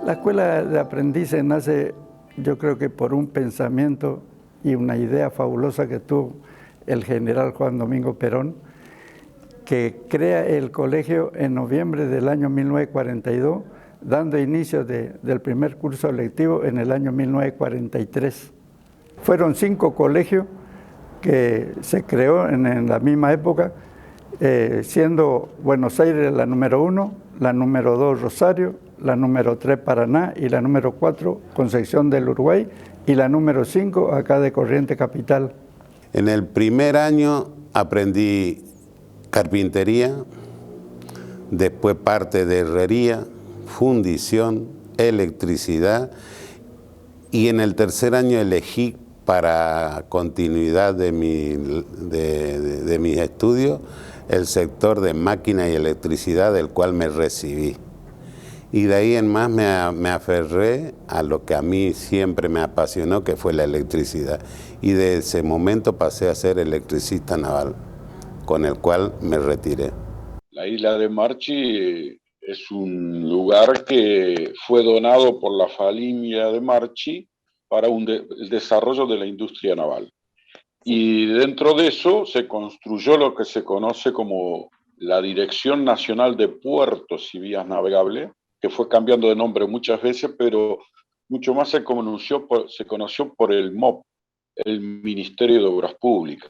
La escuela de aprendices nace, yo creo que por un pensamiento y una idea fabulosa que tuvo el general Juan Domingo Perón, que crea el colegio en noviembre del año 1942, dando inicio del primer curso lectivo en el año 1943. Fueron 5 colegios que se creó en la misma época, siendo Buenos Aires la número 1, la número 2 Rosario, la número 3 Paraná y la número 4 Concepción del Uruguay y la número 5 acá de Corrientes Capital. En el primer año aprendí carpintería, después parte de herrería, fundición, electricidad, y en el tercer año elegí para continuidad de mis estudios el sector de máquina y electricidad, del cual me recibí. Y de ahí en más me aferré a lo que a mí siempre me apasionó, que fue la electricidad. Y de ese momento pasé a ser electricista naval, con el cual me retiré. La isla de Marchi es un lugar que fue donado por la familia de Marchi para el desarrollo de la industria naval. Y dentro de eso se construyó lo que se conoce como la Dirección Nacional de Puertos y Vías Navegables, que fue cambiando de nombre muchas veces, pero mucho más se conoció por el MOP, el Ministerio de Obras Públicas.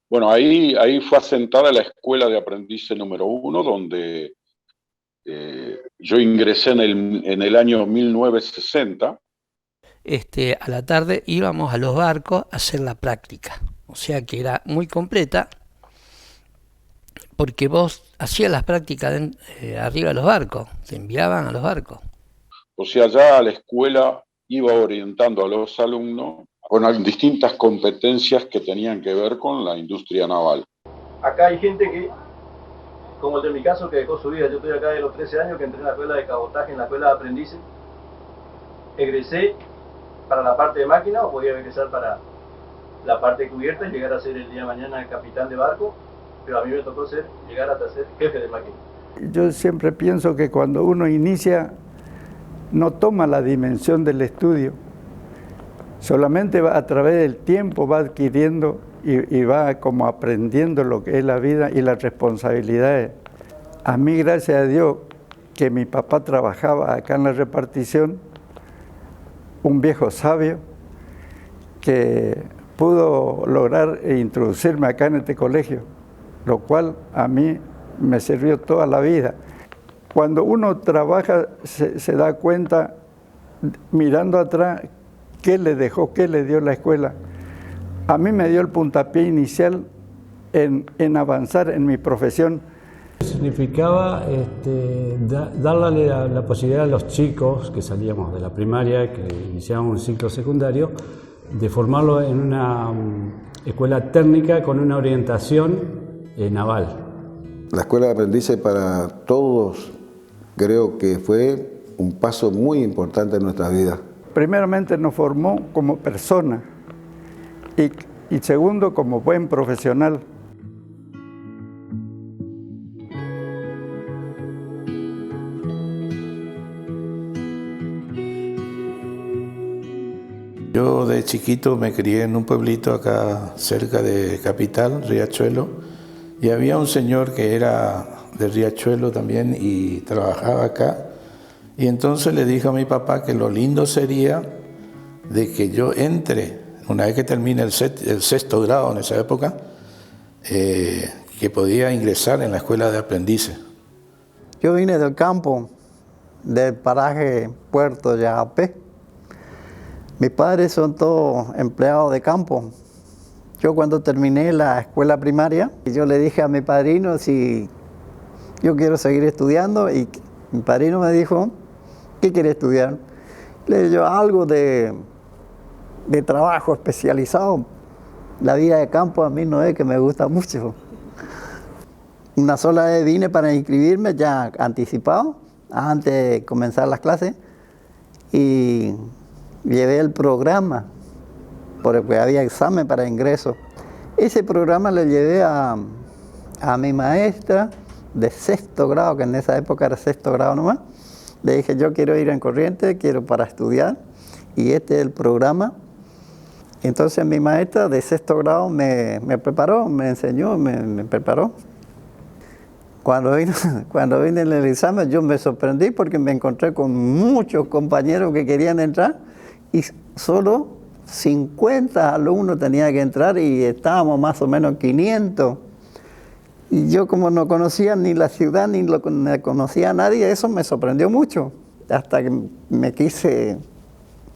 Bueno, ahí fue asentada la Escuela de Aprendices número 1, donde yo ingresé en el año 1960. A la tarde íbamos a los barcos a hacer la práctica, o sea que era muy completa, porque vos hacías las prácticas arriba de los barcos, te enviaban a los barcos. O sea, ya la escuela iba orientando a los alumnos con distintas competencias que tenían que ver con la industria naval. Acá hay gente que, como el de mi caso, que dejó su vida. Yo estoy acá de los 13 años, que entré en la escuela de cabotaje, en la escuela de aprendices. Egresé para la parte de máquina, o podía egresar para la parte de cubierta y llegar a ser el día de mañana el capitán de barco, pero a mí me tocó llegar hasta ser jefe de máquina. Yo siempre pienso que cuando uno inicia no toma la dimensión del estudio, solamente a través del tiempo va adquiriendo y va como aprendiendo lo que es la vida y las responsabilidades. A mí, gracias a Dios, que mi papá trabajaba acá en la repartición, un viejo sabio que pudo lograr introducirme acá en este colegio, lo cual a mí me sirvió toda la vida. Cuando uno trabaja se da cuenta, mirando atrás, qué le dejó, qué le dio la escuela. A mí me dio el puntapié inicial en avanzar en mi profesión. Significaba darle la posibilidad a los chicos que salíamos de la primaria, que iniciábamos un ciclo secundario, de formarlo en una escuela técnica con una orientación naval. La escuela de aprendices para todos creo que fue un paso muy importante en nuestras vidas. Primeramente nos formó como persona y segundo como buen profesional. Yo de chiquito me crié en un pueblito acá cerca de Capital, Riachuelo, y había un señor que era de Riachuelo también y trabajaba acá. Y entonces le dije a mi papá que lo lindo sería de que yo entre, una vez que termine el sexto grado en esa época, que podía ingresar en la escuela de aprendices. Yo vine del campo, del paraje Puerto Yagapé. Mis padres son todos empleados de campo. Yo cuando terminé la escuela primaria, yo le dije a mi padrino si yo quiero seguir estudiando y mi padrino me dijo, ¿qué quiere estudiar? Le dije yo, algo de trabajo especializado. La vida de campo a mí no es que me gusta mucho. Una sola vez vine para inscribirme ya anticipado, antes de comenzar las clases, y llevé el programa, porque había examen para ingreso. Ese programa lo llevé a mi maestra de sexto grado, que en esa época era sexto grado nomás, Le dije, yo quiero ir en Corrientes, quiero para estudiar, y este es el programa. Entonces mi maestra de sexto grado me preparó, me enseñó, me preparó. Cuando vine en el examen yo me sorprendí porque me encontré con muchos compañeros que querían entrar y solo 50 alumnos tenían que entrar y estábamos más o menos 500. Y yo como no conocía ni la ciudad ni no conocía a nadie, eso me sorprendió mucho. Hasta que me quise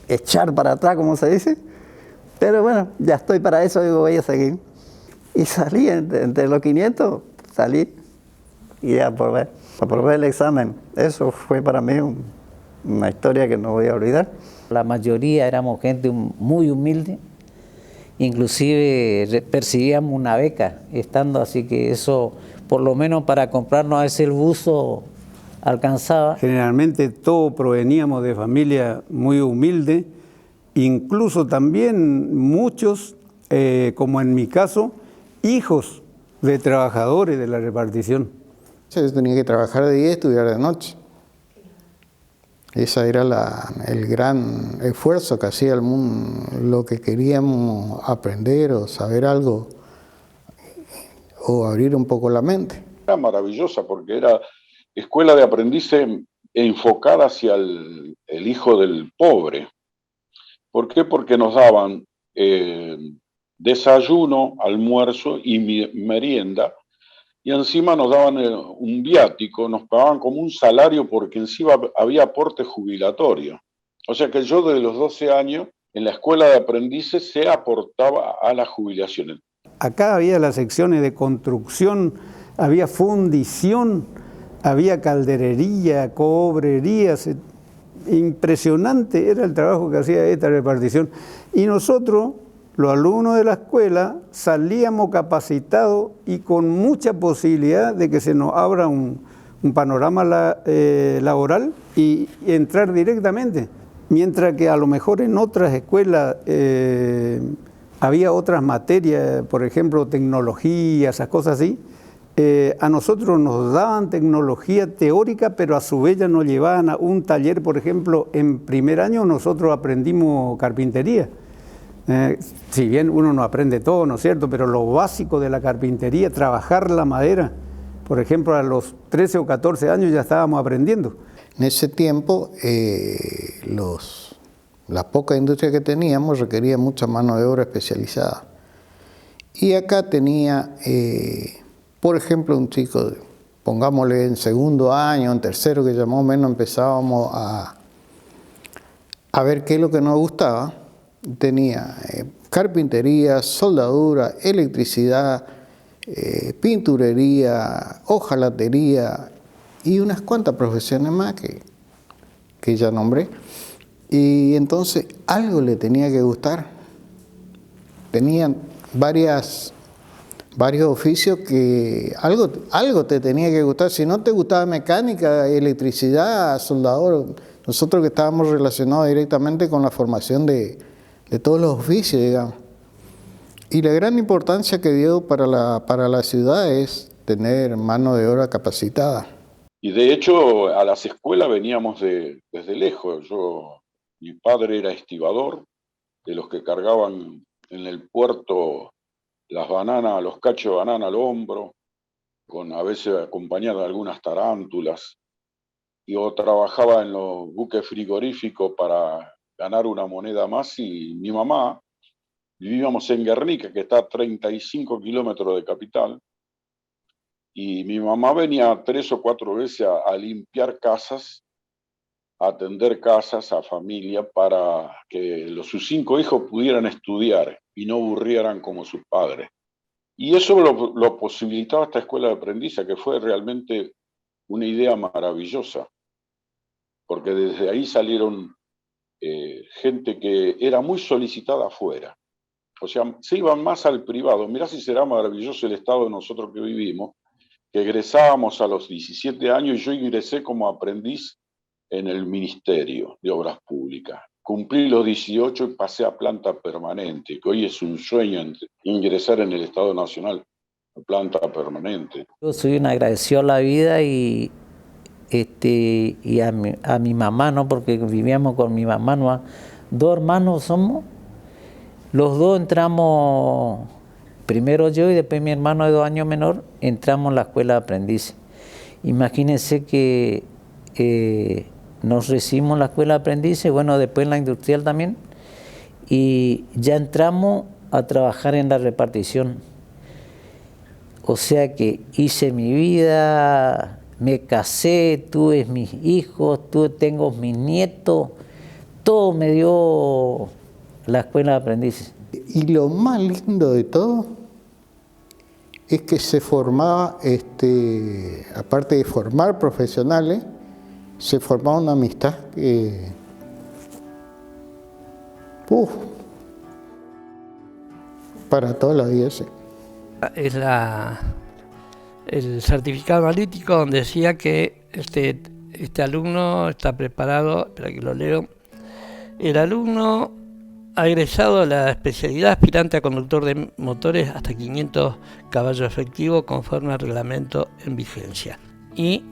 echar para atrás, como se dice. Pero bueno, ya estoy para eso y voy a seguir. Y salí, entre los 500, salí y aprobé el examen. Eso fue para mí una historia que no voy a olvidar. La mayoría éramos gente muy humilde, inclusive percibíamos una beca estando, así que eso, por lo menos para comprarnos a veces el buzo, alcanzaba. Generalmente todos proveníamos de familia muy humilde, incluso también muchos, como en mi caso, hijos de trabajadores de la repartición. Yo tenía que trabajar de día y estudiar de noche. Ese era el gran esfuerzo que hacía el mundo, lo que queríamos aprender o saber algo o abrir un poco la mente. Era maravillosa porque era escuela de aprendices enfocada hacia el hijo del pobre. ¿Por qué? Porque nos daban desayuno, almuerzo y merienda, y encima nos daban un viático, nos pagaban como un salario porque encima había aporte jubilatorio. O sea que yo desde los 12 años en la escuela de aprendices se aportaba a las jubilaciones. Acá había las secciones de construcción, había fundición, había calderería, cobrería. Impresionante era el trabajo que hacía esta repartición. Y nosotros, los alumnos de la escuela, salíamos capacitados y con mucha posibilidad de que se nos abra un panorama laboral y entrar directamente. Mientras que a lo mejor en otras escuelas había otras materias, por ejemplo, tecnología, esas cosas así. A nosotros nos daban tecnología teórica, pero a su vez ya nos llevaban a un taller, por ejemplo, en primer año nosotros aprendimos carpintería. Si bien uno no aprende todo, ¿no es cierto? Pero lo básico de la carpintería, trabajar la madera, por ejemplo, a los 13 o 14 años ya estábamos aprendiendo. En ese tiempo, la poca industria que teníamos requería mucha mano de obra especializada. Y acá tenía, por ejemplo, un chico, pongámosle en segundo año, en tercero, que ya más o menos empezábamos a ver qué es lo que nos gustaba. Tenía carpintería, soldadura, electricidad, pinturería, hojalatería y unas cuantas profesiones más que ya nombré. Y entonces algo le tenía que gustar. Tenían varios oficios que algo te tenía que gustar. Si no te gustaba mecánica, electricidad, soldador, nosotros que estábamos relacionados directamente con la formación de todos los oficios, digamos. Y la gran importancia que dio para la ciudad es tener mano de obra capacitada. Y de hecho a las escuelas veníamos desde lejos. Mi padre era estibador, de los que cargaban en el puerto las bananas, los cachos de banana al hombro, a veces acompañado de algunas tarántulas. Yo trabajaba en los buques frigoríficos para ganar una moneda más, y mi mamá, vivíamos en Guernica, que está a 35 kilómetros de capital, y mi mamá venía 3 o 4 veces a limpiar casas, a atender casas a familia para que sus 5 hijos pudieran estudiar y no aburrieran como sus padres. Y eso lo posibilitaba esta escuela de aprendizaje, que fue realmente una idea maravillosa, porque desde ahí salieron gente que era muy solicitada afuera. O sea, se iban más al privado. Mirá si será maravilloso el estado de nosotros que vivimos, que egresábamos a los 17 años, y yo ingresé como aprendiz en el Ministerio de Obras Públicas. Cumplí los 18 y pasé a planta permanente, que hoy es un sueño ingresar en el Estado Nacional a planta permanente. Yo soy un agradecido a la vida y y a mi mamá, ¿no? Porque vivíamos con mi mamá, ¿no? 2 hermanos somos, los 2 entramos, primero yo y después mi hermano de 2 años menor, entramos en la escuela de aprendices. Imagínense que nos recibimos en la escuela de aprendices, bueno, después en la industrial también, y ya entramos a trabajar en la repartición. O sea que hice mi vida, me casé, tuve mis hijos, tengo mis nietos, todo me dio la escuela de aprendices. Y lo más lindo de todo es que se formaba, aparte de formar profesionales, se formaba una amistad que... para toda la vida, sí. Es el certificado analítico donde decía que este alumno está preparado, espera que lo leo, el alumno ha egresado a la especialidad aspirante a conductor de motores hasta 500 caballos efectivos conforme al reglamento en vigencia. Y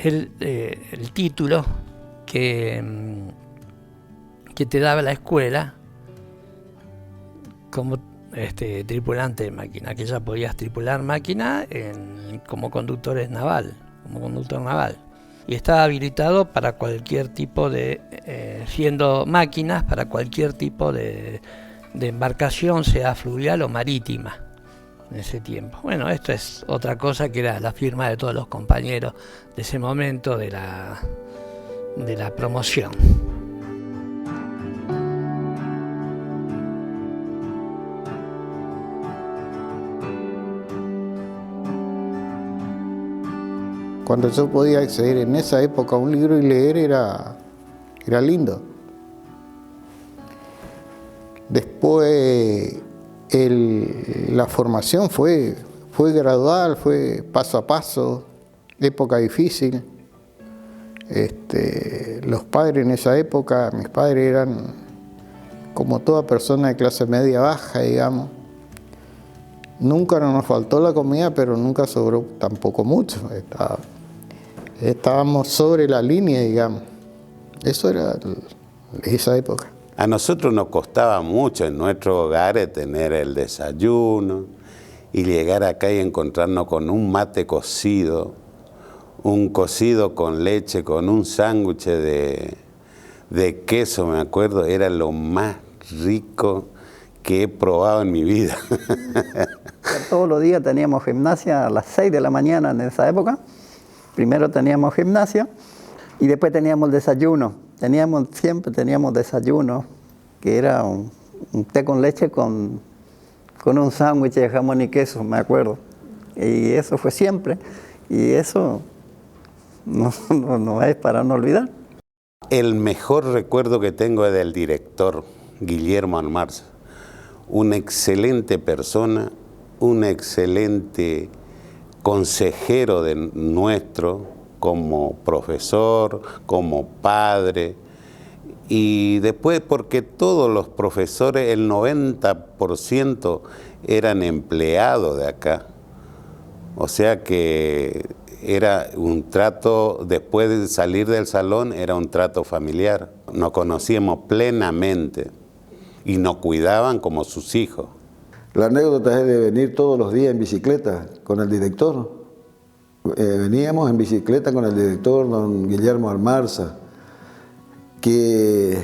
el título que te daba la escuela como tripulante de máquina, que ya podías tripular máquina como conductor naval. Y estaba habilitado para cualquier tipo de, siendo máquinas, para cualquier tipo de embarcación, sea fluvial o marítima, en ese tiempo. Bueno, esto es otra cosa que era la firma de todos los compañeros de ese momento de la promoción. Cuando yo podía acceder en esa época a un libro y leer era lindo. Después la formación fue gradual, fue paso a paso, época difícil. Los padres en esa época, mis padres eran como toda persona de clase media baja, digamos. Nunca nos faltó la comida, pero nunca sobró tampoco mucho. Estábamos sobre la línea, digamos. Eso era esa época. A nosotros nos costaba mucho en nuestros hogares tener el desayuno y llegar acá y encontrarnos con un mate cocido, un cocido con leche, con un sándwich de queso, me acuerdo, era lo más rico que he probado en mi vida. Todos los días teníamos gimnasia a las 6 de la mañana en esa época. Primero teníamos gimnasia y después teníamos desayuno. Siempre teníamos desayuno, que era un té con leche con un sándwich de jamón y queso, me acuerdo. Y eso fue siempre. Y eso no es para no olvidar. El mejor recuerdo que tengo es del director, Guillermo Almarza. Una excelente persona, un excelente consejero de nuestro, como profesor, como padre, y después porque todos los profesores, el 90% eran empleados de acá, o sea que era un trato, después de salir del salón, era un trato familiar, nos conocíamos plenamente y nos cuidaban como sus hijos. La anécdota es de venir todos los días en bicicleta con el director. Veníamos en bicicleta con el director, don Guillermo Almarza, que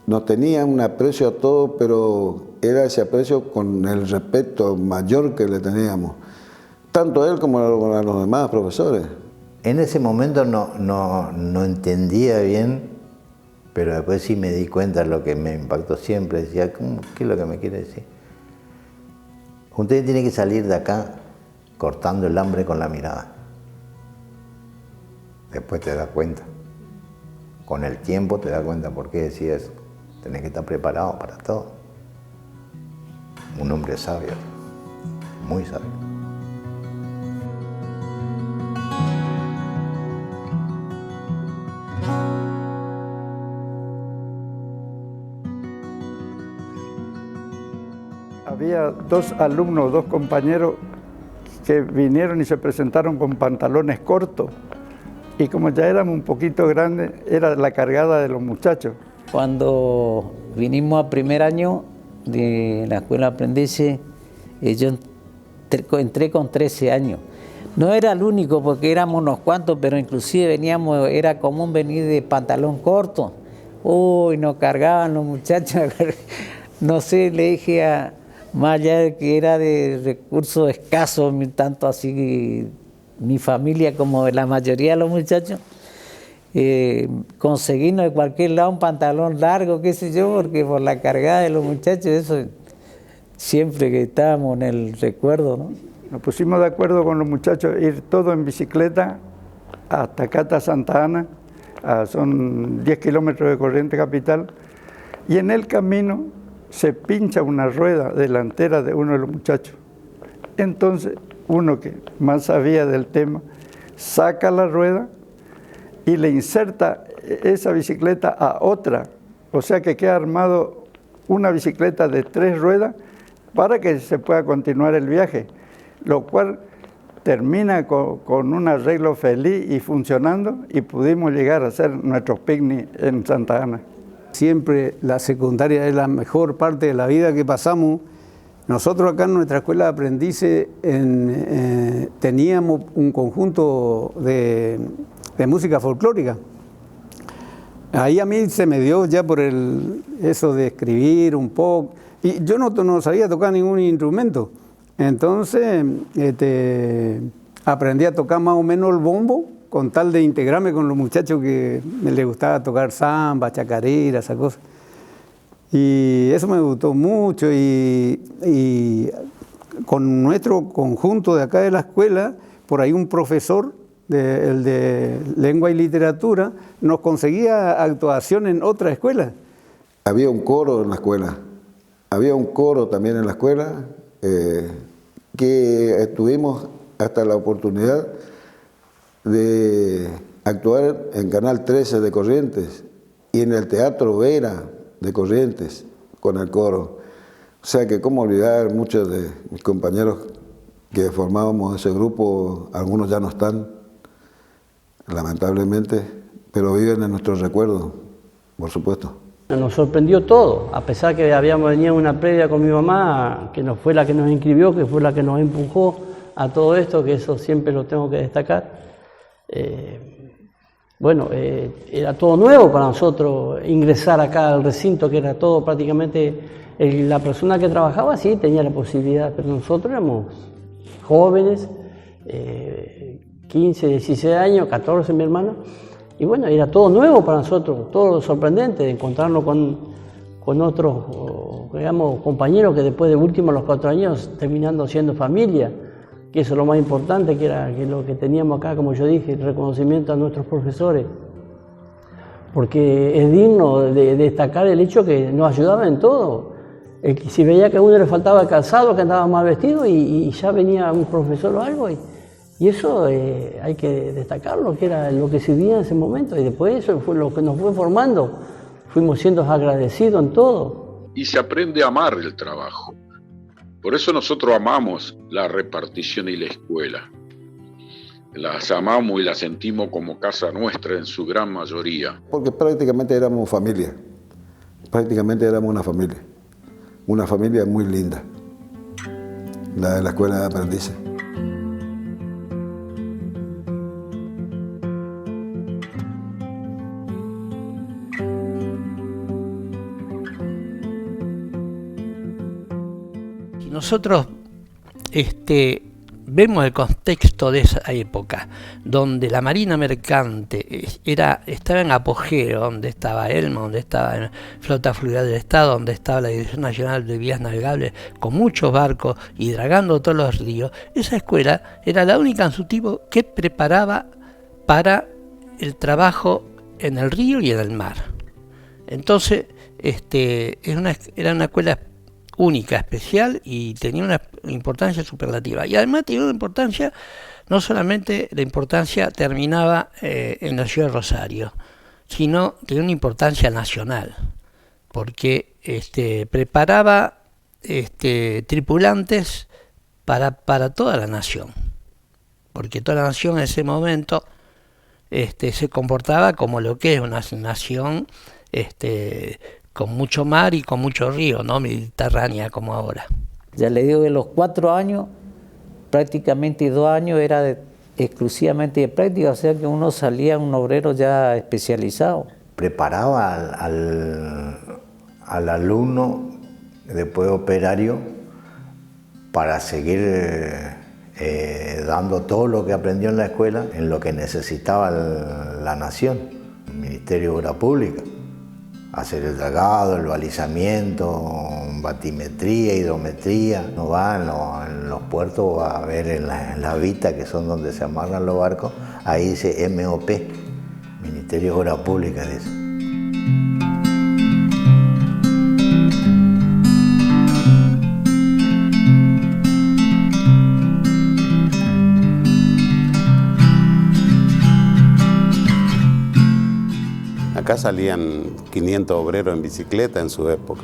nos tenía un aprecio a todos, pero era ese aprecio con el respeto mayor que le teníamos, tanto a él como a los demás profesores. En ese momento no entendía bien, pero después sí me di cuenta de lo que me impactó siempre. Decía, ¿qué es lo que me quiere decir? Usted tiene que salir de acá cortando el hambre con la mirada. Después te das cuenta. Con el tiempo te das cuenta por qué decía eso. Tenés que estar preparado para todo. Un hombre sabio, muy sabio. Había 2 alumnos, 2 compañeros que vinieron y se presentaron con pantalones cortos. Y como ya éramos un poquito grandes, era la cargada de los muchachos. Cuando vinimos a primer año de la escuela de aprendices, yo entré con 13 años. No era el único porque éramos unos cuantos, pero inclusive veníamos, era común venir de pantalón corto. Uy, nos cargaban los muchachos. No sé, le dije a más allá de que era de recursos escasos, tanto así mi familia como de la mayoría de los muchachos, conseguirnos de cualquier lado un pantalón largo, qué sé yo, porque por la cargada de los muchachos, eso siempre que estábamos en el recuerdo, ¿no? Nos pusimos de acuerdo con los muchachos ir todos en bicicleta hasta Cata Santa Ana, son 10 kilómetros de Corrientes Capital, y en el camino se pincha una rueda delantera de uno de los muchachos. Entonces, uno que más sabía del tema, saca la rueda y le inserta esa bicicleta a otra, o sea que queda armado una bicicleta de 3 ruedas para que se pueda continuar el viaje, lo cual termina con un arreglo feliz y funcionando, y pudimos llegar a hacer nuestros picnic en Santa Ana. Siempre la secundaria es la mejor parte de la vida que pasamos. Nosotros acá en nuestra escuela de aprendices teníamos un conjunto de música folclórica. Ahí a mí se me dio ya por eso de escribir un poco, y yo no sabía tocar ningún instrumento. Entonces aprendí a tocar más o menos el bombo, con tal de integrarme con los muchachos que les gustaba tocar samba, chacarera, esas cosas. Y eso me gustó mucho, y con nuestro conjunto de acá de la escuela, por ahí un profesor, el de lengua y literatura, nos conseguía actuación en otra escuela. Había un coro en la escuela, había un coro también en la escuela, que tuvimos hasta la oportunidad de actuar en Canal 13 de Corrientes y en el Teatro Vera de Corrientes con el coro. O sea que cómo olvidar, muchos de mis compañeros que formábamos ese grupo, algunos ya no están, lamentablemente, pero viven en nuestros recuerdos, por supuesto. Nos sorprendió todo, a pesar que habíamos venido una previa con mi mamá, que no fue la que nos inscribió, que fue la que nos empujó a todo esto, que eso siempre lo tengo que destacar. Era todo nuevo para nosotros ingresar acá al recinto, que era todo prácticamente, la persona que trabajaba sí tenía la posibilidad, pero nosotros éramos jóvenes, 15, 16 años, 14 mi hermano, y bueno, era todo nuevo para nosotros, todo sorprendente, de encontrarnos con otros, digamos, compañeros que después de último, los 4 años, terminando siendo familia, que eso es lo más importante, que era lo que teníamos acá, como yo dije, el reconocimiento a nuestros profesores, porque es digno de destacar el hecho que nos ayudaban en todo. Si veía que a uno le faltaba calzado, que andaba mal vestido, y ya venía un profesor o algo, y eso hay que destacarlo, que era lo que sirvía en ese momento, y después eso fue lo que nos fue formando, fuimos siendo agradecidos en todo. Y se aprende a amar el trabajo. Por eso nosotros amamos la repartición y la escuela. Las amamos y las sentimos como casa nuestra en su gran mayoría. Porque prácticamente éramos familia, una familia muy linda, la de la escuela de aprendices. Nosotros vemos el contexto de esa época, donde la marina mercante estaba en apogeo, donde estaba ELMA, donde estaba la Flota Fluvial del Estado, donde estaba la Dirección Nacional de Vías Navegables, con muchos barcos y dragando todos los ríos. Esa escuela era la única en su tipo que preparaba para el trabajo en el río y en el mar. Entonces, era una escuela única, especial, y tenía una importancia superlativa. Y además tenía una importancia, no solamente la importancia terminaba en la ciudad de Rosario, sino tenía una importancia nacional, porque preparaba tripulantes para toda la nación. porque toda la nación en ese momento se comportaba como lo que es una nación con mucho mar y con mucho río, no mediterránea como ahora. Ya le digo que los 4 años, prácticamente 2 años era exclusivamente de práctica, o sea que uno salía un obrero ya especializado. Preparaba al alumno, después operario, para seguir dando todo lo que aprendió en la escuela en lo que necesitaba la nación, el Ministerio de Obras Públicas. Hacer el dragado, el balizamiento, batimetría, hidrometría. Uno va en los puertos, va a ver en las vitas, que son donde se amarran los barcos, ahí dice MOP, Ministerio de Obras Públicas, dice. Acá salían 500 obreros en bicicleta en su época,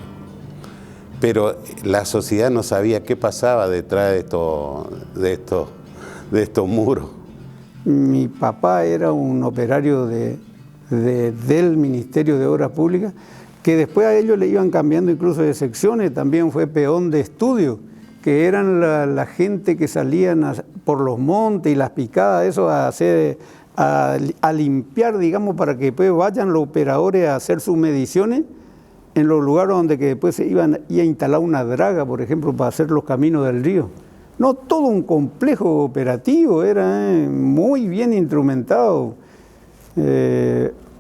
pero la sociedad no sabía qué pasaba detrás de estos muros. Mi papá era un operario del Ministerio de Obras Públicas, que después a ellos le iban cambiando incluso de secciones. También fue peón de estudio, que eran la gente que salían por los montes y las picadas, eso a limpiar, digamos, para que después vayan los operadores a hacer sus mediciones en los lugares donde que después se iban a instalar una draga, por ejemplo, para hacer los caminos del río. No, todo un complejo operativo, era muy bien instrumentado.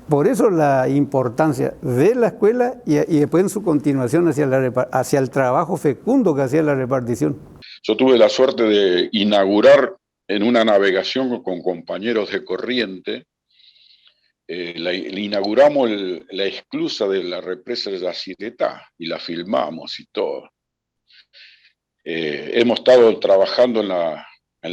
Por eso la importancia de la escuela y después en su continuación hacia el trabajo fecundo que hacía la repartición. Yo tuve la suerte de inaugurar en una navegación con compañeros de corriente, le inauguramos la esclusa de la represa de Yacyretá y la filmamos y todo. Hemos estado trabajando en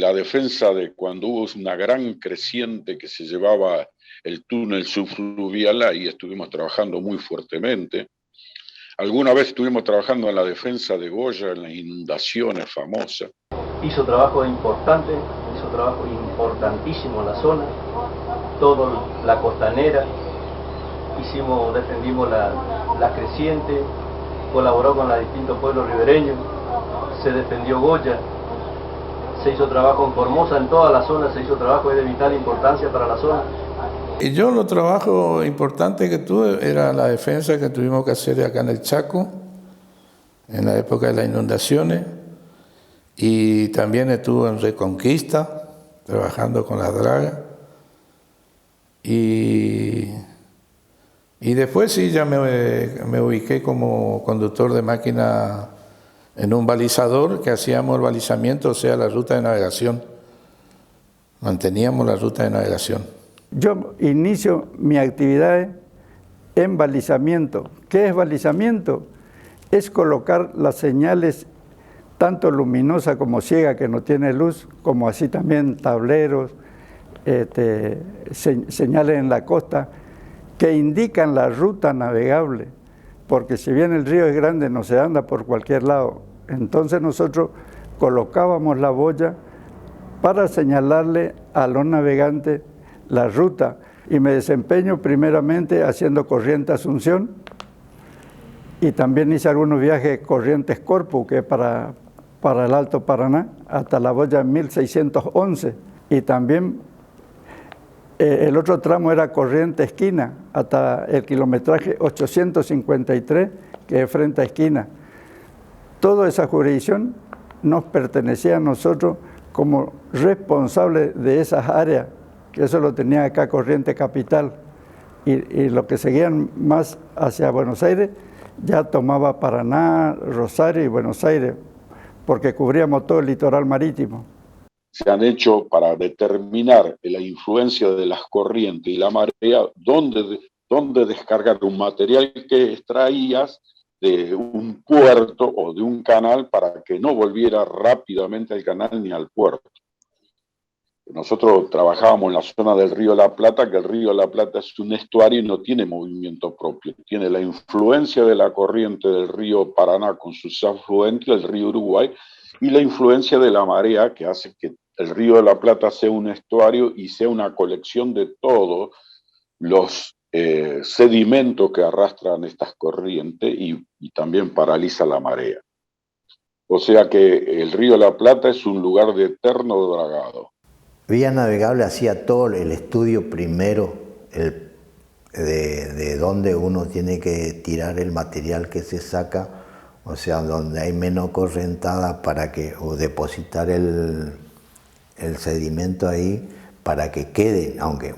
la defensa de cuando hubo una gran creciente que se llevaba el túnel subfluvial, ahí estuvimos trabajando muy fuertemente. Alguna vez estuvimos trabajando en la defensa de Goya, en las inundaciones famosas. Hizo trabajo importante, hizo trabajo importantísimo en la zona, toda la costanera, defendimos la creciente, colaboró con los distintos pueblos ribereños, se defendió Goya, se hizo trabajo en Formosa, en toda la zona se hizo trabajo de vital importancia para la zona. Y yo los trabajos importantes que tuve era la defensa que tuvimos que hacer acá en el Chaco, en la época de las inundaciones, y también estuve en Reconquista, trabajando con la draga, y después sí ya me ubiqué como conductor de máquina en un balizador, que hacíamos el balizamiento, o sea, la ruta de navegación. Manteníamos la ruta de navegación. Yo inicio mi actividad en balizamiento. ¿Qué es balizamiento? Es colocar las señales, tanto luminosa como ciega, que no tiene luz, como así también tableros, señales en la costa, que indican la ruta navegable, porque si bien el río es grande, no se anda por cualquier lado. Entonces nosotros colocábamos la boya para señalarle a los navegantes la ruta, y me desempeño primeramente haciendo corriente Asunción, y también hice algunos viajes corrientes Corpus, que es para el Alto Paraná, hasta la boya 1611, y también el otro tramo era corriente Esquina, hasta el kilometraje 853, que es frente a Esquina. Toda esa jurisdicción nos pertenecía a nosotros como responsables de esas áreas, que eso lo tenía acá Corriente Capital, y lo que seguían más hacia Buenos Aires ya tomaba Paraná, Rosario y Buenos Aires, porque cubríamos todo el litoral marítimo. Se han hecho para determinar la influencia de las corrientes y la marea, dónde descargar un material que extraías de un puerto o de un canal para que no volviera rápidamente al canal ni al puerto. Nosotros trabajábamos en la zona del río La Plata, que el río La Plata es un estuario y no tiene movimiento propio. Tiene la influencia de la corriente del río Paraná con sus afluentes, el río Uruguay, y la influencia de la marea que hace que el Río de la Plata sea un estuario y sea una colección de todos los sedimentos que arrastran estas corrientes y también paraliza la marea. O sea que el Río de la Plata es un lugar de eterno dragado. Vía Navegable hacía todo el estudio primero de dónde uno tiene que tirar el material que se saca, o sea, donde hay menos correntada o depositar el sedimento ahí para que quede, aunque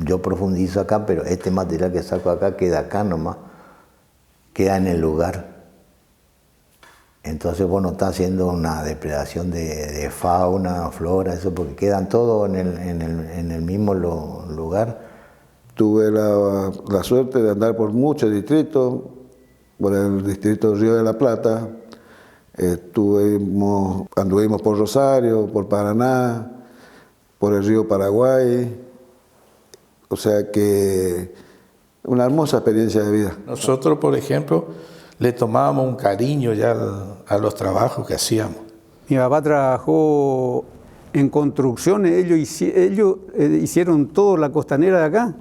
yo profundizo acá, pero este material que saco acá queda acá nomás, queda en el lugar. Entonces vos no estás haciendo una depredación de fauna, flora, eso, porque quedan todos en el mismo lugar. Tuve la suerte de andar por muchos distritos, por el distrito Río de la Plata, anduvimos por Rosario, por Paraná, por el río Paraguay, o sea que una hermosa experiencia de vida. Nosotros, por ejemplo, le tomábamos un cariño ya a los trabajos que hacíamos. Mi papá trabajó en construcciones, ellos hicieron toda la costanera de acá,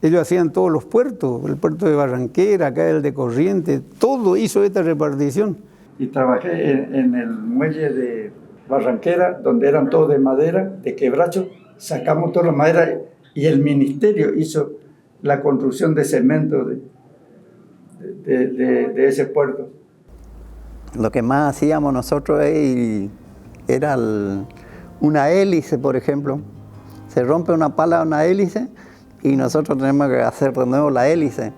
ellos hacían todos los puertos, el puerto de Barranquera, acá el de Corrientes, todo hizo esta repartición. Y trabajé en el muelle de Barranquera, donde eran todos de madera, de quebracho, sacamos toda la madera y el ministerio hizo la construcción de cemento de ese puerto. Lo que más hacíamos nosotros era una hélice, por ejemplo. Se rompe una pala de una hélice y nosotros tenemos que hacer de nuevo la hélice.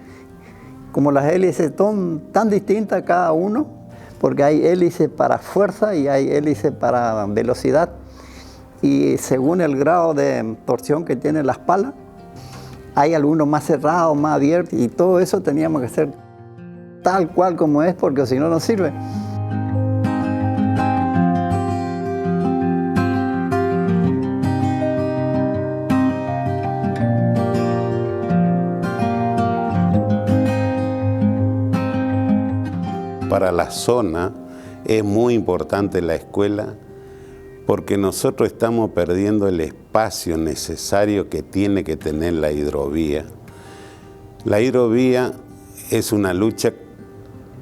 Como las hélices son tan distintas cada uno, porque hay hélice para fuerza y hay hélice para velocidad. Y según el grado de torsión que tienen las palas, hay algunos más cerrados, más abiertos, y todo eso teníamos que hacer tal cual como es, porque si no, no sirve. Para la zona es muy importante la escuela porque nosotros estamos perdiendo el espacio necesario que tiene que tener la hidrovía. La hidrovía es una lucha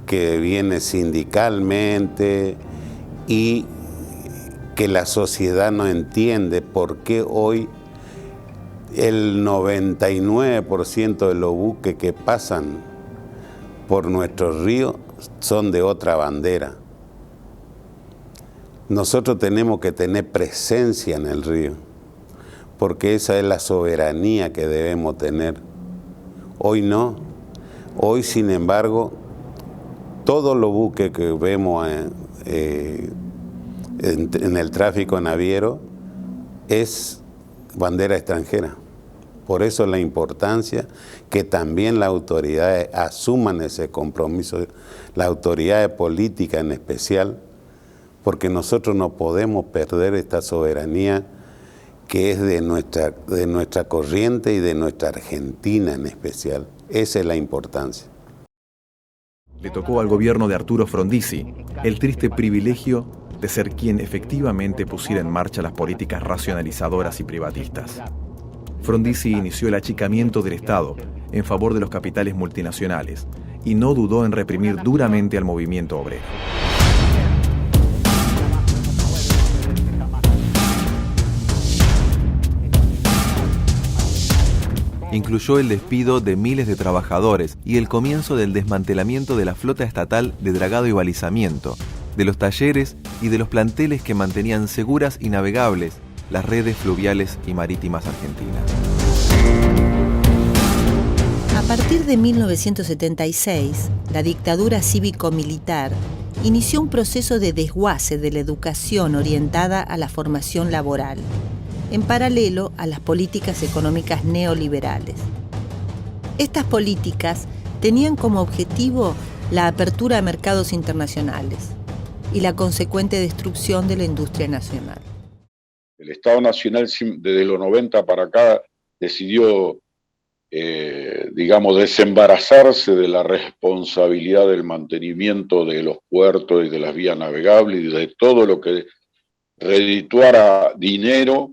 que viene sindicalmente y que la sociedad no entiende por qué hoy el 99% de los buques que pasan por nuestros ríos son de otra bandera. Nosotros tenemos que tener presencia en el río, porque esa es la soberanía que debemos tener. Hoy no. Hoy, sin embargo, todos los buques que vemos en el tráfico naviero es bandera extranjera. Por eso la importancia que también las autoridades asuman ese compromiso, las autoridades políticas en especial, porque nosotros no podemos perder esta soberanía que es de nuestra corriente y de nuestra Argentina en especial. Esa es la importancia. Le tocó al gobierno de Arturo Frondizi el triste privilegio de ser quien efectivamente pusiera en marcha las políticas racionalizadoras y privatistas. Frondizi inició el achicamiento del Estado en favor de los capitales multinacionales y no dudó en reprimir duramente al movimiento obrero. Incluyó el despido de miles de trabajadores y el comienzo del desmantelamiento de la flota estatal de dragado y balizamiento, de los talleres y de los planteles que mantenían seguras y navegables las redes fluviales y marítimas argentinas. A partir de 1976, la dictadura cívico-militar inició un proceso de desguace de la educación orientada a la formación laboral, en paralelo a las políticas económicas neoliberales. Estas políticas tenían como objetivo la apertura a mercados internacionales y la consecuente destrucción de la industria nacional. El Estado Nacional desde los 90 para acá decidió, desembarazarse de la responsabilidad del mantenimiento de los puertos y de las vías navegables y de todo lo que redituara dinero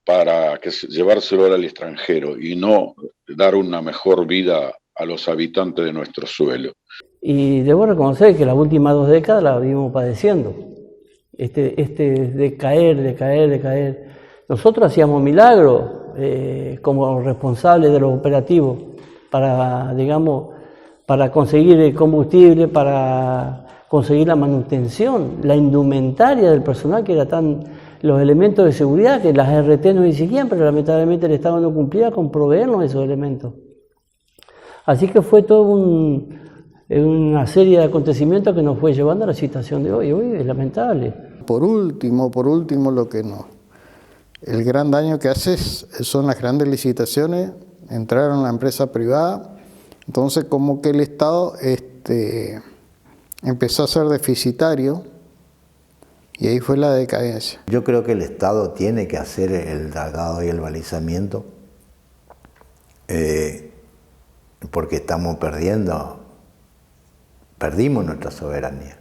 para llevárselo al extranjero y no dar una mejor vida a los habitantes de nuestro suelo. Y debo reconocer que las últimas 2 décadas las vimos padeciendo. Este decaer. Nosotros hacíamos milagros como responsables de los operativos para, digamos, para conseguir el combustible, para conseguir la manutención, la indumentaria del personal, que era los elementos de seguridad que las RT nos exigían, pero lamentablemente el Estado no cumplía con proveernos esos elementos. Así que fue todo una serie de acontecimientos que nos fue llevando a la situación de hoy. Hoy es lamentable. Por último, lo que no. El gran daño que hace son las grandes licitaciones, entrar en la empresa privada. Entonces, como que el Estado empezó a ser deficitario y ahí fue la decadencia. Yo creo que el Estado tiene que hacer el dragado y el balizamiento porque perdimos nuestra soberanía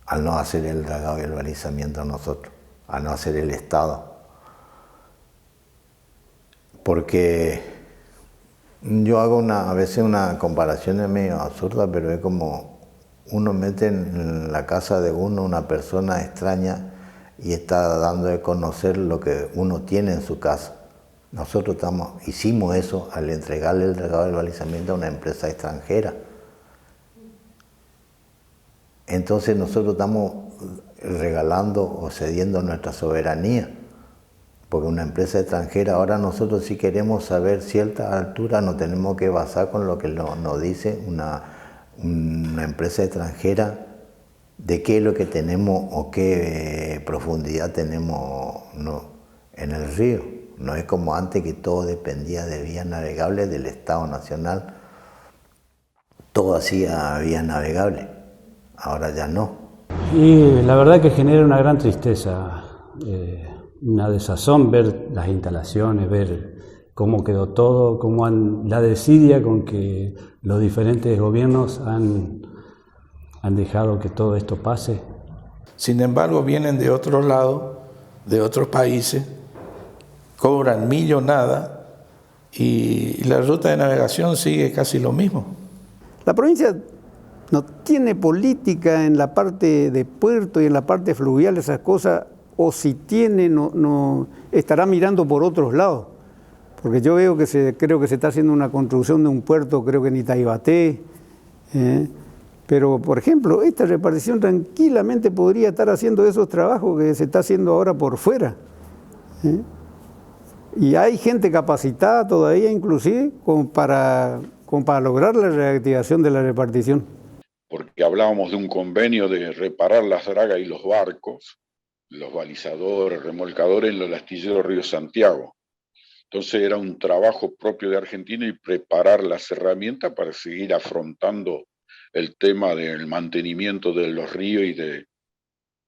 al no hacer el dragado y el balizamiento nosotros, al no hacer el Estado. Porque yo hago a veces una comparación medio absurda, pero es como uno mete en la casa de uno una persona extraña y está dando de conocer lo que uno tiene en su casa. Nosotros hicimos eso al entregarle el dragado y el balizamiento a una empresa extranjera. Entonces nosotros estamos regalando o cediendo nuestra soberanía, porque una empresa extranjera, ahora nosotros si queremos saber cierta altura nos tenemos que basar con lo que nos dice una empresa extranjera, de qué es lo que tenemos o qué profundidad tenemos en el río. No es como antes que todo dependía de vías navegables del Estado Nacional, todo hacía vías navegables. Ahora ya no. Y la verdad que genera una gran tristeza, una desazón ver las instalaciones, ver cómo quedó todo, cómo la desidia con que los diferentes gobiernos han dejado que todo esto pase. Sin embargo, vienen de otros lados, de otros países, cobran millonada y la ruta de navegación sigue casi lo mismo. La provincia no tiene política en la parte de puerto y en la parte fluvial, esas cosas, o si tiene, no estará mirando por otros lados. Porque yo veo que creo que se está haciendo una construcción de un puerto, creo que en Itaibaté, pero por ejemplo, esta repartición tranquilamente podría estar haciendo esos trabajos que se está haciendo ahora por fuera. Y hay gente capacitada todavía, inclusive, como para lograr la reactivación de la repartición. Porque hablábamos de un convenio de reparar las dragas y los barcos, los balizadores, remolcadores en el astillero Río Santiago. Entonces era un trabajo propio de Argentina y preparar las herramientas para seguir afrontando el tema del mantenimiento de los ríos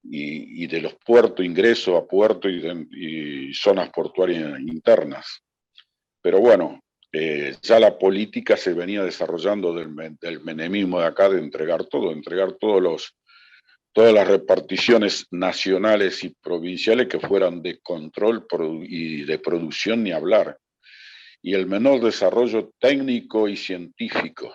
y de los puertos, ingresos a puertos y zonas portuarias internas. Pero bueno, ya la política se venía desarrollando del menemismo de acá, de entregar todas las reparticiones nacionales y provinciales que fueran de control y de producción, ni hablar. Y el menor desarrollo técnico y científico.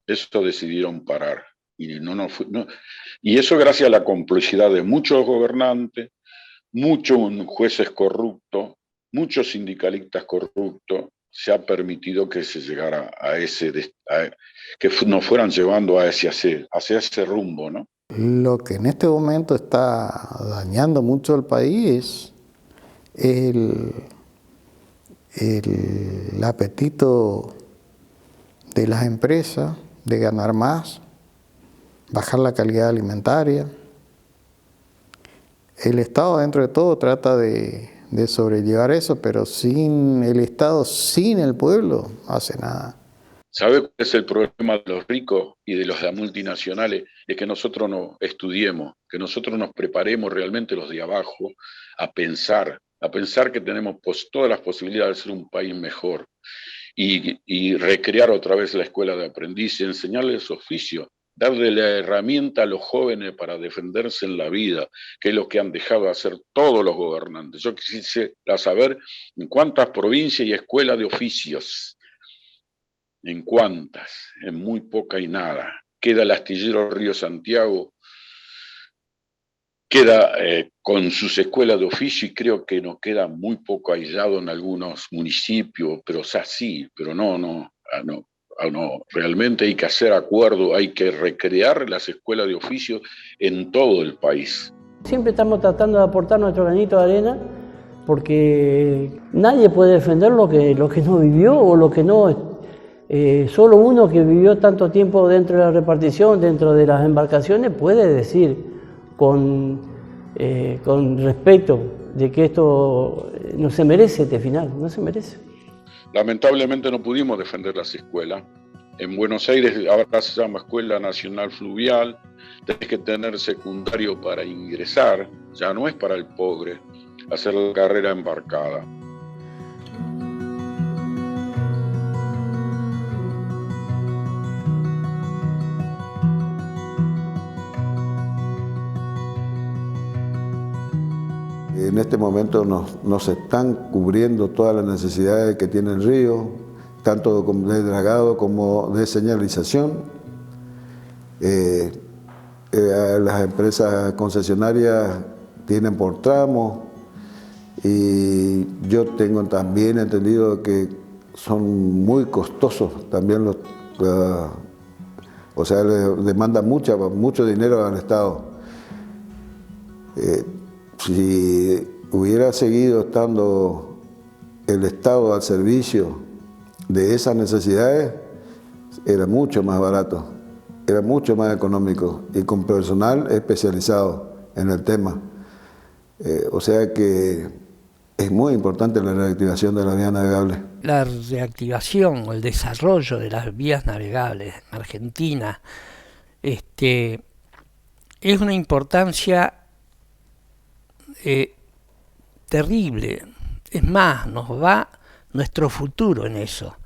Eso decidieron parar. Y eso gracias a la complicidad de muchos gobernantes, muchos jueces corruptos, muchos sindicalistas corruptos, se ha permitido que se llegara que nos fueran llevando hacia ese rumbo, ¿no? Lo que en este momento está dañando mucho al país es el apetito de las empresas de ganar más, bajar la calidad alimentaria. El Estado, dentro de todo, trata de sobrellevar eso, pero sin el Estado, sin el pueblo, no hace nada. ¿Sabe cuál es el problema de los ricos y de las multinacionales? Es que nosotros no estudiemos, que nosotros nos preparemos realmente los de abajo a pensar que tenemos todas las posibilidades de ser un país mejor y recrear otra vez la escuela de aprendiz y enseñarles oficio darle la herramienta a los jóvenes para defenderse en la vida, que es lo que han dejado de hacer todos los gobernantes. Yo quisiera saber en cuántas provincias y escuelas de oficios, en cuántas, en muy poca y nada. Queda el astillero Río Santiago, queda con sus escuelas de oficio y creo que nos queda muy poco aislado en algunos municipios, pero o sea, sí, pero no, realmente hay que hacer acuerdo, hay que recrear las escuelas de oficio en todo el país. Siempre estamos tratando de aportar nuestro granito de arena porque nadie puede defender lo que no vivió o lo que no... solo uno que vivió tanto tiempo dentro de la repartición, dentro de las embarcaciones, puede decir con respeto de que esto no se merece este final, no se merece. Lamentablemente no pudimos defender las escuelas. En Buenos Aires ahora se llama Escuela Nacional Fluvial, tenés que tener secundario para ingresar, ya no es para el pobre, hacer la carrera embarcada. En este momento nos están cubriendo todas las necesidades que tiene el río, tanto de dragado como de señalización. Las empresas concesionarias tienen por tramo y yo tengo también entendido que son muy costosos también o sea, le demandan mucho dinero al Estado. Si hubiera seguido estando el Estado al servicio de esas necesidades, era mucho más barato, era mucho más económico y con personal especializado en el tema. O sea que es muy importante la reactivación de las vías navegables. La reactivación o el desarrollo de las vías navegables en Argentina es una importancia terrible. Es más, nos va nuestro futuro en eso,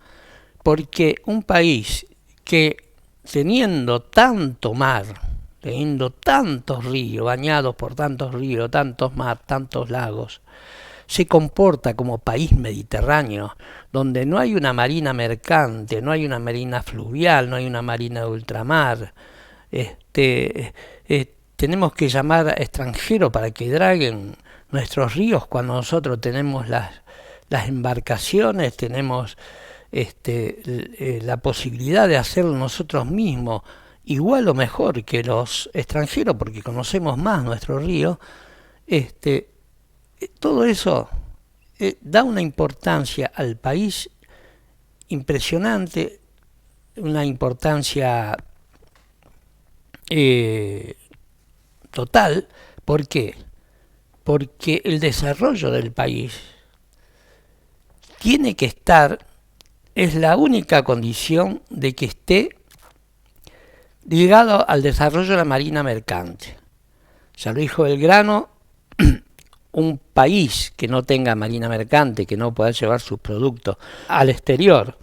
porque un país que teniendo tanto mar, teniendo tantos ríos, bañados por tantos ríos, tantos mar, tantos lagos, se comporta como país mediterráneo, donde no hay una marina mercante, no hay una marina fluvial, no hay una marina de ultramar. Tenemos que llamar a extranjeros para que draguen nuestros ríos cuando nosotros tenemos las embarcaciones, tenemos la posibilidad de hacerlo nosotros mismos, igual o mejor que los extranjeros, porque conocemos más nuestro río. Todo eso da una importancia al país impresionante, una importancia total. ¿Por qué? Porque el desarrollo del país tiene que estar, es la única condición de que esté ligado al desarrollo de la marina mercante. Ya lo dijo Belgrano, un país que no tenga marina mercante, que no pueda llevar sus productos al exterior,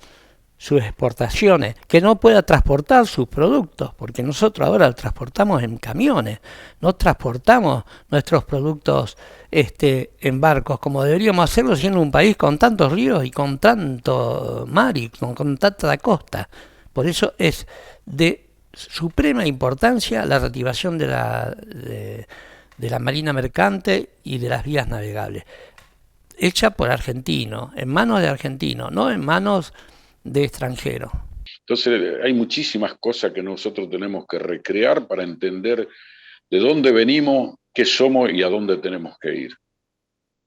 sus exportaciones, que no pueda transportar sus productos, porque nosotros ahora transportamos en camiones, no transportamos nuestros productos en barcos, como deberíamos hacerlo siendo un país con tantos ríos y con tanto mar y con tanta costa. Por eso es de suprema importancia la reactivación de la marina mercante y de las vías navegables, hecha por argentinos, en manos de argentinos, no en manos de extranjeros. Entonces hay muchísimas cosas que nosotros tenemos que recrear para entender de dónde venimos, qué somos y a dónde tenemos que ir.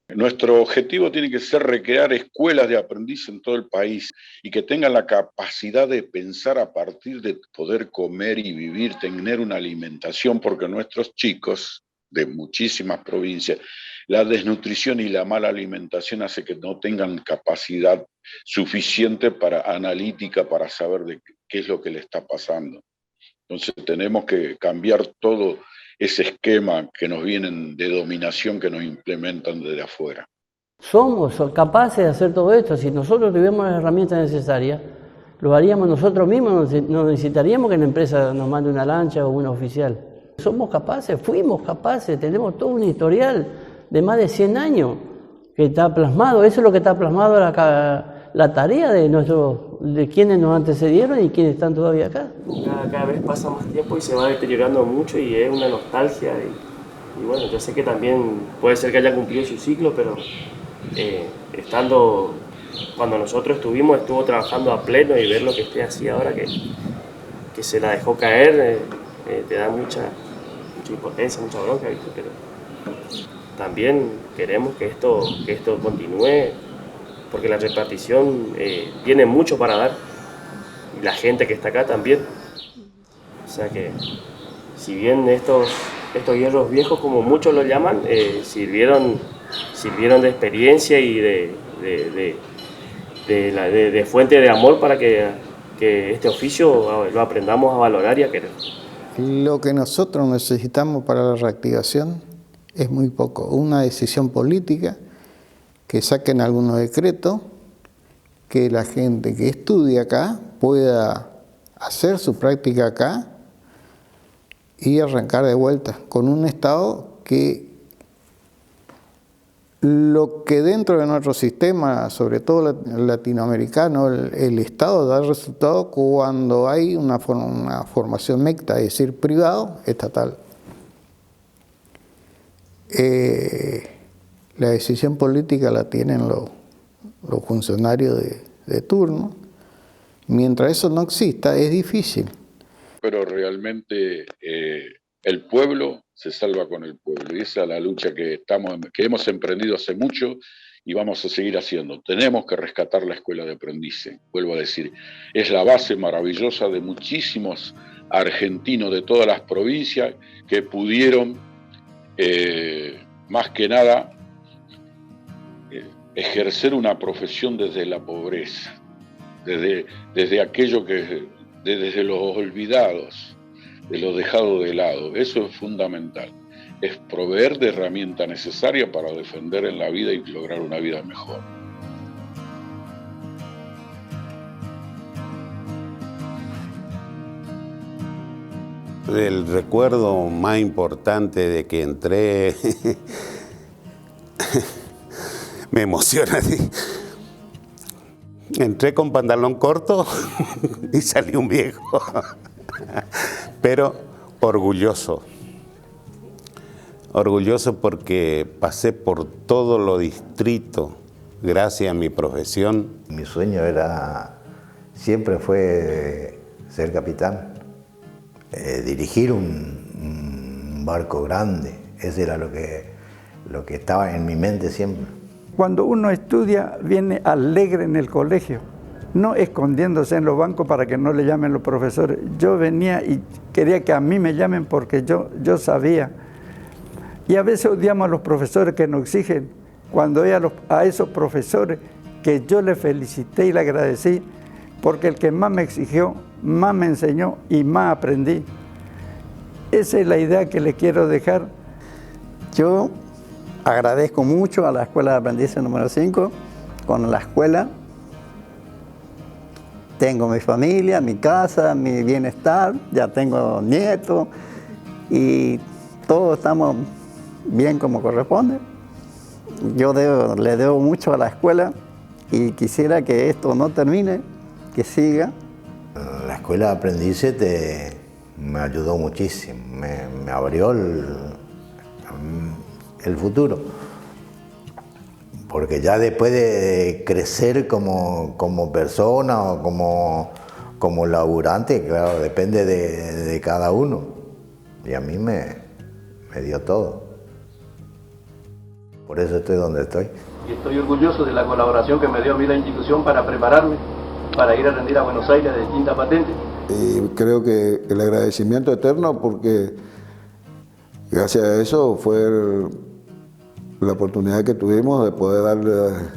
Nuestro objetivo tiene que ser recrear escuelas de aprendiz en todo el país y que tengan la capacidad de pensar a partir de poder comer y vivir, tener una alimentación, porque nuestros chicos de muchísimas provincias, la desnutrición y la mala alimentación hace que no tengan capacidad suficiente analítica para saber de qué es lo que le está pasando. Entonces tenemos que cambiar todo ese esquema que nos vienen de dominación, que nos implementan desde afuera. Somos capaces de hacer todo esto. Si nosotros tuviéramos las herramientas necesarias, Lo haríamos nosotros mismos, no necesitaríamos que la empresa nos mande una lancha o un oficial. Somos capaces, fuimos capaces, tenemos todo un historial de más de 100 años que está plasmado. Eso es lo que está plasmado la tarea de quienes nos antecedieron y quienes están todavía acá. Cada vez pasa más tiempo y se va deteriorando mucho y es una nostalgia. Y bueno, yo sé que también puede ser que haya cumplido su ciclo, pero cuando nosotros estuvo trabajando a pleno, y ver lo que esté así ahora que se la dejó caer, te da mucha impotencia, mucha bronca, ¿viste? Pero también queremos que esto continúe, porque la repartición tiene mucho para dar, y la gente que está acá también. O sea que, si bien estos hierros viejos, como muchos lo llaman, sirvieron de experiencia y de fuente de amor para que este oficio lo aprendamos a valorar y a querer. Lo que nosotros necesitamos para la reactivación es muy poco. Una decisión política, que saquen algunos decretos, que la gente que estudia acá pueda hacer su práctica acá y arrancar de vuelta con un Estado que lo que dentro de nuestro sistema, sobre todo latinoamericano, el Estado da resultado cuando hay una formación mixta, es decir, privado, estatal. La decisión política la tienen los funcionarios de turno. Mientras eso no exista, es difícil. Pero realmente el pueblo se salva con el pueblo, y esa es la lucha que hemos emprendido hace mucho y vamos a seguir haciendo. Tenemos que rescatar la escuela de aprendices, vuelvo a decir, es la base maravillosa de muchísimos argentinos de todas las provincias que pudieron, más que nada, ejercer una profesión desde la pobreza, desde aquello desde los olvidados, de los dejados de lado. Eso es fundamental. Es proveer de herramientas necesarias para defender en la vida y lograr una vida mejor. El recuerdo más importante de que entré me emociona así. Entré con pantalón corto y salí un viejo, pero orgulloso porque pasé por todos los distritos gracias a mi profesión. Mi sueño siempre fue ser capitán, dirigir un barco grande. Ese era lo que estaba en mi mente siempre. Cuando uno estudia, viene alegre en el colegio, no escondiéndose en los bancos para que no le llamen los profesores. Yo venía y quería que a mí me llamen porque yo sabía. Y a veces odiamos a los profesores que nos exigen. Cuando a esos profesores que yo les felicité y les agradecí, porque el que más me exigió, más me enseñó y más aprendí. Esa es la idea que le quiero dejar. Yo agradezco mucho a la Escuela de Aprendices número 5. Con la escuela tengo mi familia, mi casa, mi bienestar, ya tengo nietos y todos estamos bien como corresponde. Yo le debo mucho a la escuela y quisiera que esto no termine, que siga. La Escuela de Aprendices me ayudó muchísimo, me abrió el futuro, porque ya después de crecer como persona o como laburante, claro, depende de cada uno, y a mí me dio todo. Por eso estoy donde estoy. Y estoy orgulloso de la colaboración que me dio a mí la institución para prepararme, para ir a rendir a Buenos Aires de distintas patentes. Y creo que el agradecimiento eterno, porque gracias a eso fue la oportunidad que tuvimos de poder darle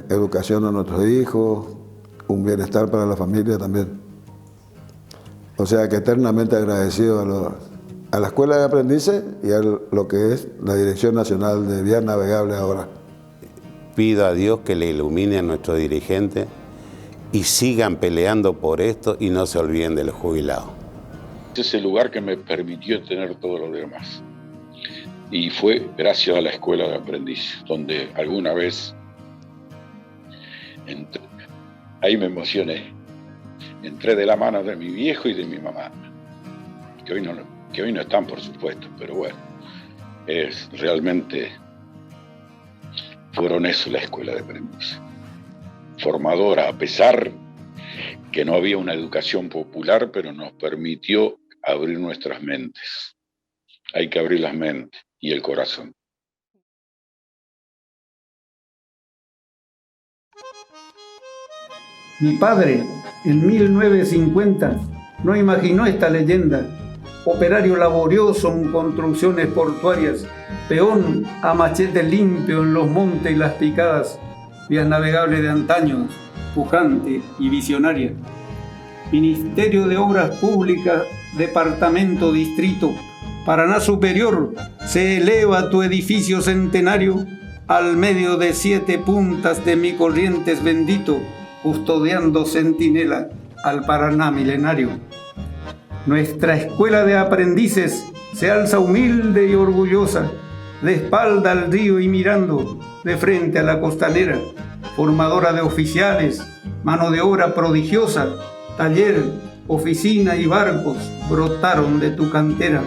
educación a nuestros hijos, un bienestar para la familia también. O sea que eternamente agradecido a la Escuela de Aprendices y a lo que es la Dirección Nacional de Vías Navegables ahora. Pido a Dios que le ilumine a nuestros dirigentes y sigan peleando por esto y no se olviden de los jubilados. Es el lugar que me permitió tener todo lo demás. Y fue gracias a la escuela de aprendiz, donde alguna vez entré, ahí me emocioné. Entré de la mano de mi viejo y de mi mamá, que hoy no están, por supuesto, pero bueno, realmente fueron eso la escuela de aprendiz. Formadora, a pesar que no había una educación popular, pero nos permitió abrir nuestras mentes. Hay que abrir las mentes y el corazón. Mi padre, en 1950, no imaginó esta leyenda. Operario laborioso en construcciones portuarias, peón a machete limpio en los montes y las picadas, vías navegables de antaño, pujante y visionaria. Ministerio de Obras Públicas, Departamento Distrito, Paraná Superior, se eleva tu edificio centenario al medio de 7 puntas de mi Corrientes bendito, custodiando centinela al Paraná milenario. Nuestra escuela de aprendices se alza humilde y orgullosa, de espalda al río y mirando de frente a la costanera, formadora de oficiales, mano de obra prodigiosa, taller, oficina y barcos brotaron de tu cantera.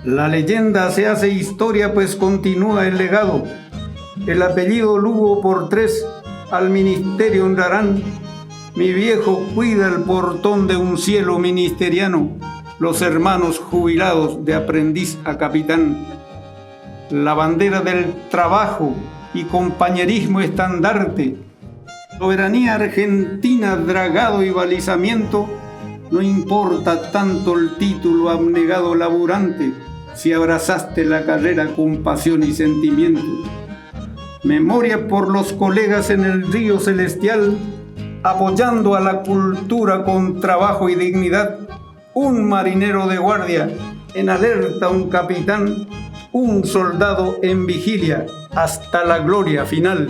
La leyenda se hace historia, pues continúa el legado. El apellido Lugo por 3 al ministerio honrarán. Mi viejo cuida el portón de un cielo ministeriano, los hermanos jubilados de aprendiz a capitán. La bandera del trabajo y compañerismo estandarte, soberanía argentina, dragado y balizamiento, no importa tanto el título abnegado laburante, si abrazaste la carrera con pasión y sentimiento. Memoria por los colegas en el río celestial, apoyando a la cultura con trabajo y dignidad, un marinero de guardia, en alerta un capitán, un soldado en vigilia, hasta la gloria final.